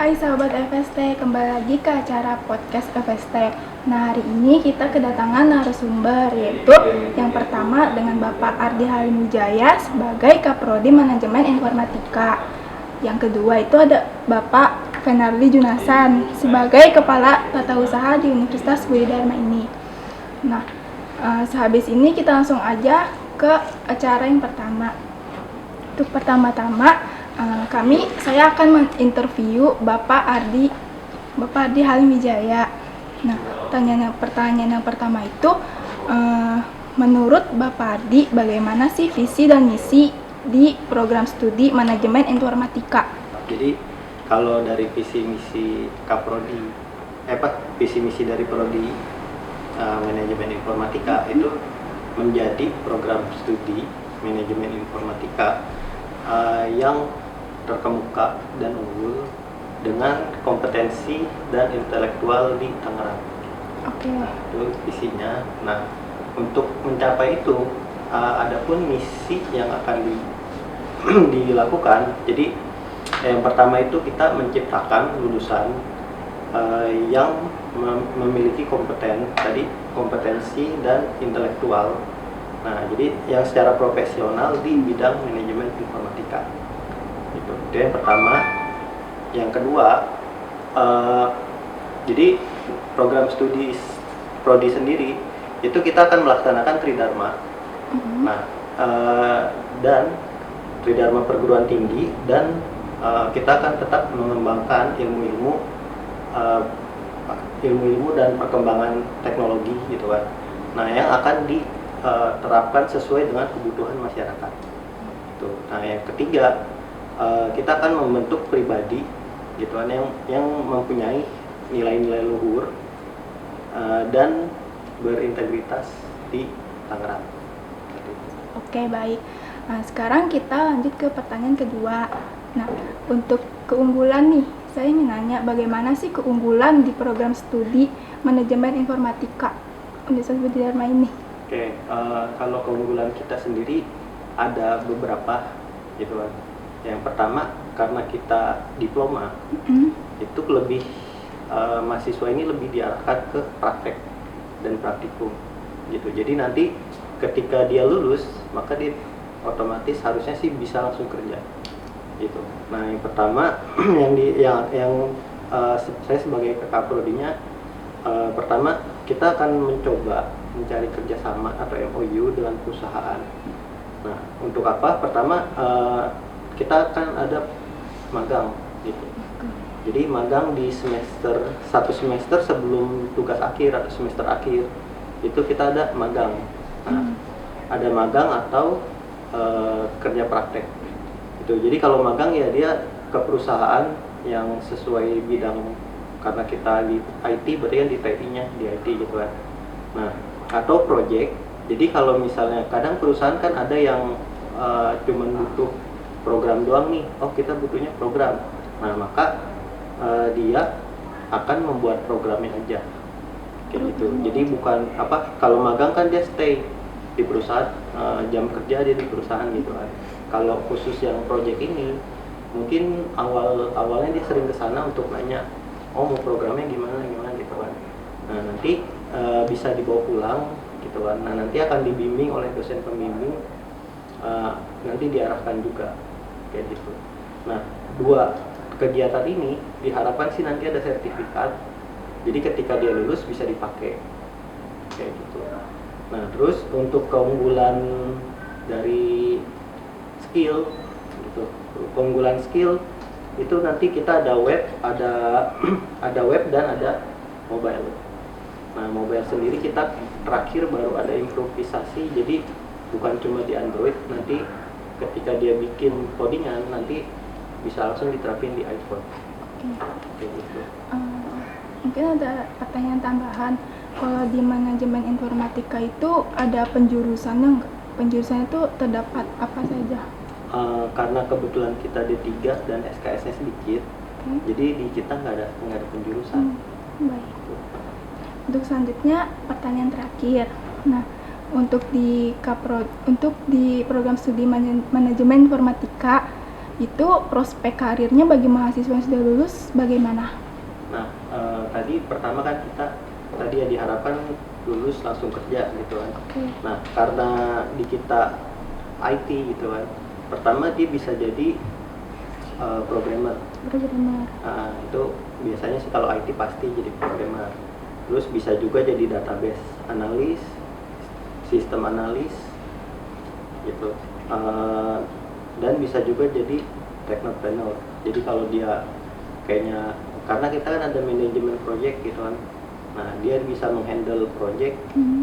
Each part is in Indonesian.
Hai sahabat FST, kembali lagi ke acara podcast FST. Nah, hari ini kita kedatangan narasumber, yaitu yang pertama dengan Bapak Ardi Halimwijaya sebagai Kaprodi Manajemen Informatika. Yang kedua itu ada Bapak Fenardi Junasan sebagai Kepala Tata Usaha di Universitas Budi Dharma ini. Nah, sehabis ini kita langsung aja ke acara yang pertama. Untuk pertama-tama, saya akan menginterview Bapak Ardi Halimwijaya. Nah, pertanyaan yang pertama itu, menurut Bapak Ardi, bagaimana sih visi dan misi di program studi manajemen informatika? Jadi kalau dari visi misi dari prodi manajemen informatika itu menjadi program studi manajemen informatika yang terkemuka dan unggul dengan kompetensi dan intelektual di Tangerang. Oke. Itu visinya. Nah, untuk mencapai itu, adapun misi yang akan dilakukan. Jadi, yang pertama itu kita menciptakan lulusan yang memiliki kompetensi dan intelektual. Nah, jadi yang secara profesional di bidang manajemen informatika. Itu yang pertama. Yang kedua, jadi program studi prodi sendiri itu kita akan melaksanakan Tridharma. Nah, dan Tridharma perguruan tinggi, dan kita akan tetap mengembangkan ilmu-ilmu dan perkembangan teknologi gitu kan. Nah, yang akan diterapkan sesuai dengan kebutuhan masyarakat. Tuh. Nah, yang ketiga, kita akan membentuk pribadi gitu kan yang mempunyai nilai-nilai luhur dan berintegritas di Tangerang. Oke, baik. Nah, sekarang kita lanjut ke pertanyaan kedua. Nah, untuk keunggulan nih, saya ingin nanya bagaimana sih keunggulan di program studi manajemen informatika Universitas Budi Dharma ini? Oke, kalau keunggulan kita sendiri ada beberapa gitu kan. Yang pertama, karena kita diploma, itu lebih mahasiswa ini lebih diarahkan ke praktek dan praktikum gitu. Jadi nanti ketika dia lulus, maka dia otomatis harusnya sih bisa langsung kerja gitu. Nah, yang pertama saya sebagai Kaprodinya, pertama kita akan mencoba mencari kerjasama atau MOU dengan perusahaan. Nah, untuk apa? Pertama, kita akan ada magang gitu. Jadi magang di satu semester sebelum tugas akhir atau semester akhir itu kita ada magang. Nah, ada magang atau kerja praktek. Gitu. Jadi kalau magang ya dia ke perusahaan yang sesuai bidang, karena kita di IT berarti kan di TI-nya di IT gitu kan. Nah, atau project. Jadi kalau misalnya kadang perusahaan kan ada yang cuman butuh program doang nih, kita butuhnya program. Nah, maka dia akan membuat programnya aja kayak gitu. Jadi bukan kalau magang kan dia stay di perusahaan, jam kerja dia di perusahaan gitu kan. Kalau khusus yang project ini mungkin awalnya dia sering kesana untuk nanya, mau programnya gimana gitu kan. Nah, nanti bisa dibawa pulang gitu kan. Nah, nanti akan dibimbing oleh dosen pembimbing, nanti diarahkan juga kayak gitu. Nah, dua kegiatan ini diharapkan sih nanti ada sertifikat. Jadi ketika dia lulus bisa dipakai kayak gitu. Nah, terus untuk keunggulan dari skill gitu. Keunggulan skill itu nanti kita ada web, ada web dan ada mobile. Nah, mobile sendiri kita terakhir baru ada improvisasi. Jadi bukan cuma di Android, nanti ketika dia bikin codingan nanti bisa langsung diterapin di iPhone. Kayak gitu. Mungkin ada pertanyaan tambahan. Kalau di manajemen informatika itu ada penjurusannya nggak? Penjurusannya itu terdapat apa saja? Karena kebetulan kita D3 dan SKS-nya sedikit, jadi di kita nggak ada penjurusan. Baik. Untuk selanjutnya pertanyaan terakhir. Nah, untuk di program studi manajemen informatika itu prospek karirnya bagi mahasiswa yang sudah lulus bagaimana? Nah, tadi pertama kan kita tadi ya diharapkan lulus langsung kerja gitu kan. Oke. Nah, karena di kita IT gitu kan, pertama dia bisa jadi programmer. Programmer. Itu biasanya sih kalau IT pasti jadi programmer. Terus bisa juga jadi database analis, sistem analis, gitu. Dan bisa juga jadi technopreneur. Jadi kalau dia kayaknya, karena kita kan ada manajemen project gitu kan, nah dia bisa menghandle project.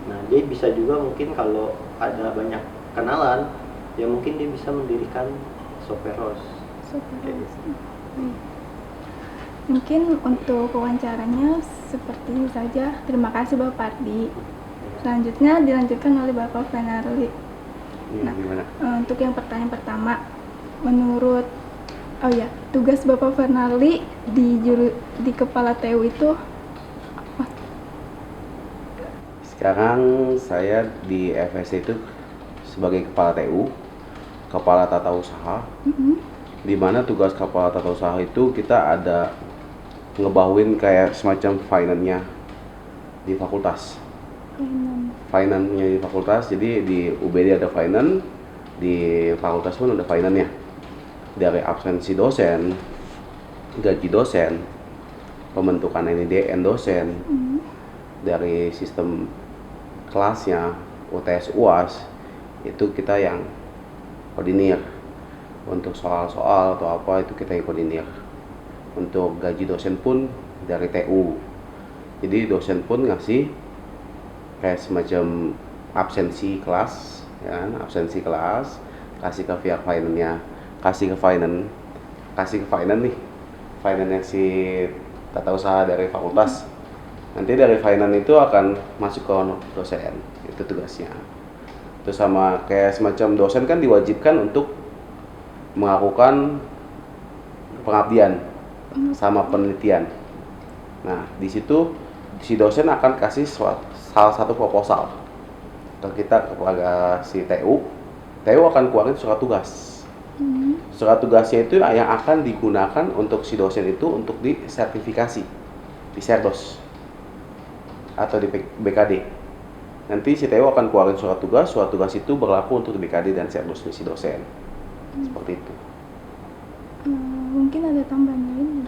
Nah dia bisa juga mungkin kalau ada banyak kenalan, ya mungkin dia bisa mendirikan software house. Kayak gitu. Mungkin untuk wawancaranya seperti ini saja. Terima kasih Bapak Ardi. Selanjutnya dilanjutkan oleh Bapak Fenarli. Nah, untuk yang pertanyaan pertama, menurut tugas Bapak Fernarli di kepala TU itu apa? Sekarang saya di FST itu sebagai kepala TU, kepala tata usaha. Di mana tugas kepala tata usaha itu kita ada ngebawain kayak semacam finance-nya di fakultas. Finance-nya di fakultas, jadi di UBD ada finance, di fakultas pun ada finance-nya. Dari absensi dosen, gaji dosen, pembentukan NIDN dosen, dari sistem kelasnya, UTS UAS, itu kita yang koordinir. Untuk soal-soal atau apa itu kita yang koordinir. Untuk gaji dosen pun dari TU. Jadi dosen pun ngasih kayak semacam absensi kelas, ya kan? Absensi kelas, kasih ke pihak finance-nya, kasih ke finance nih, finance-nya si tata usaha dari fakultas. Nanti dari finance itu akan masuk ke dosen, itu tugasnya. Terus sama kayak semacam dosen kan diwajibkan untuk melakukan pengabdian sama penelitian. Nah, di situ si dosen akan kasih salah satu proposal ke kita, kepada si TU. TU akan keluarin surat tugas. Surat tugasnya itu yang akan digunakan untuk si dosen itu untuk disertifikasi di Serdos atau di BKD. Nanti si TU akan keluarin surat tugas itu berlaku untuk di BKD dan Serdos si dosen. Seperti itu. Mungkin ada tambahan lain?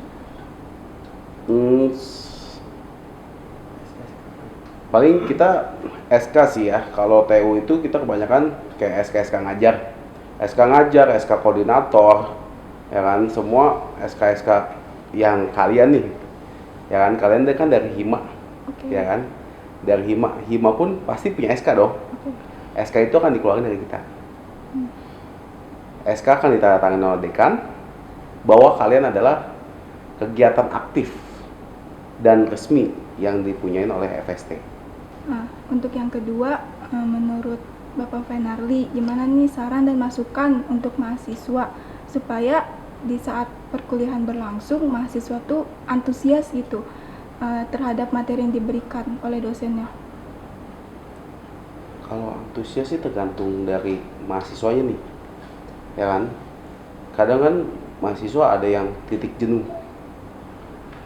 Paling kita SK sih ya. Kalau TU itu kita kebanyakan kayak SK ngajar, SK koordinator, ya kan, semua SK yang kalian nih, ya kan, kalian kan dari Hima, ya kan, dari Hima pun pasti punya SK dong. SK itu akan dikeluarkan dari kita. SK akan ditandatangani oleh dekan bahwa kalian adalah kegiatan aktif dan resmi yang dipunyain oleh FST. Nah, untuk yang kedua, menurut Bapak Fenarli, gimana nih saran dan masukan untuk mahasiswa supaya di saat perkuliahan berlangsung mahasiswa tuh antusias gitu terhadap materi yang diberikan oleh dosennya? Kalau antusias sih tergantung dari mahasiswanya nih, ya kan. Kadang kan mahasiswa ada yang titik jenuh.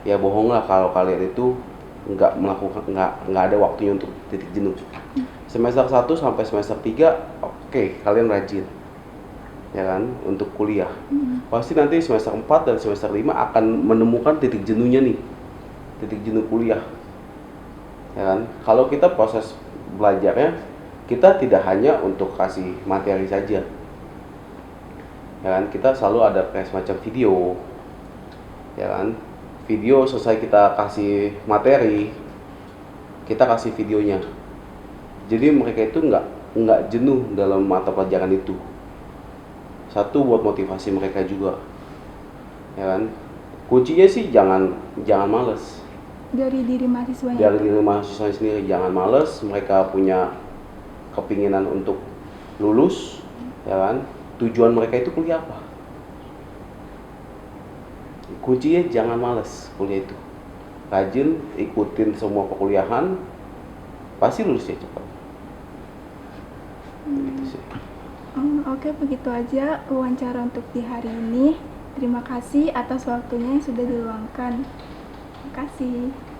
Ya bohong lah kalau kalian itu nggak ada waktunya untuk titik jenuh. Semester 1 sampai semester 3 oke, kalian rajin, ya kan, untuk kuliah. Pasti nanti semester 4 dan semester 5 akan menemukan titik jenuhnya nih, titik jenuh kuliah, ya kan. Kalau kita proses belajarnya, kita tidak hanya untuk kasih materi saja, ya kan, kita selalu ada kayak semacam video, ya kan. Video selesai kita kasih materi, kita kasih videonya. Jadi mereka itu nggak jenuh dalam mata pelajaran itu. Satu buat motivasi mereka juga, ya kan. Kuncinya sih jangan malas. Dari diri mahasiswanya. Dari diri mahasiswa sendiri jangan malas. Mereka punya kepinginan untuk lulus, ya kan. Tujuan mereka itu kuliah apa? Kuncinya jangan malas kuliah itu. Rajin, ikutin semua perkuliahan, pasti lulusnya cepat. Gitu sih. Oke, begitu aja wawancara untuk di hari ini. Terima kasih atas waktunya yang sudah diluangkan. Terima kasih.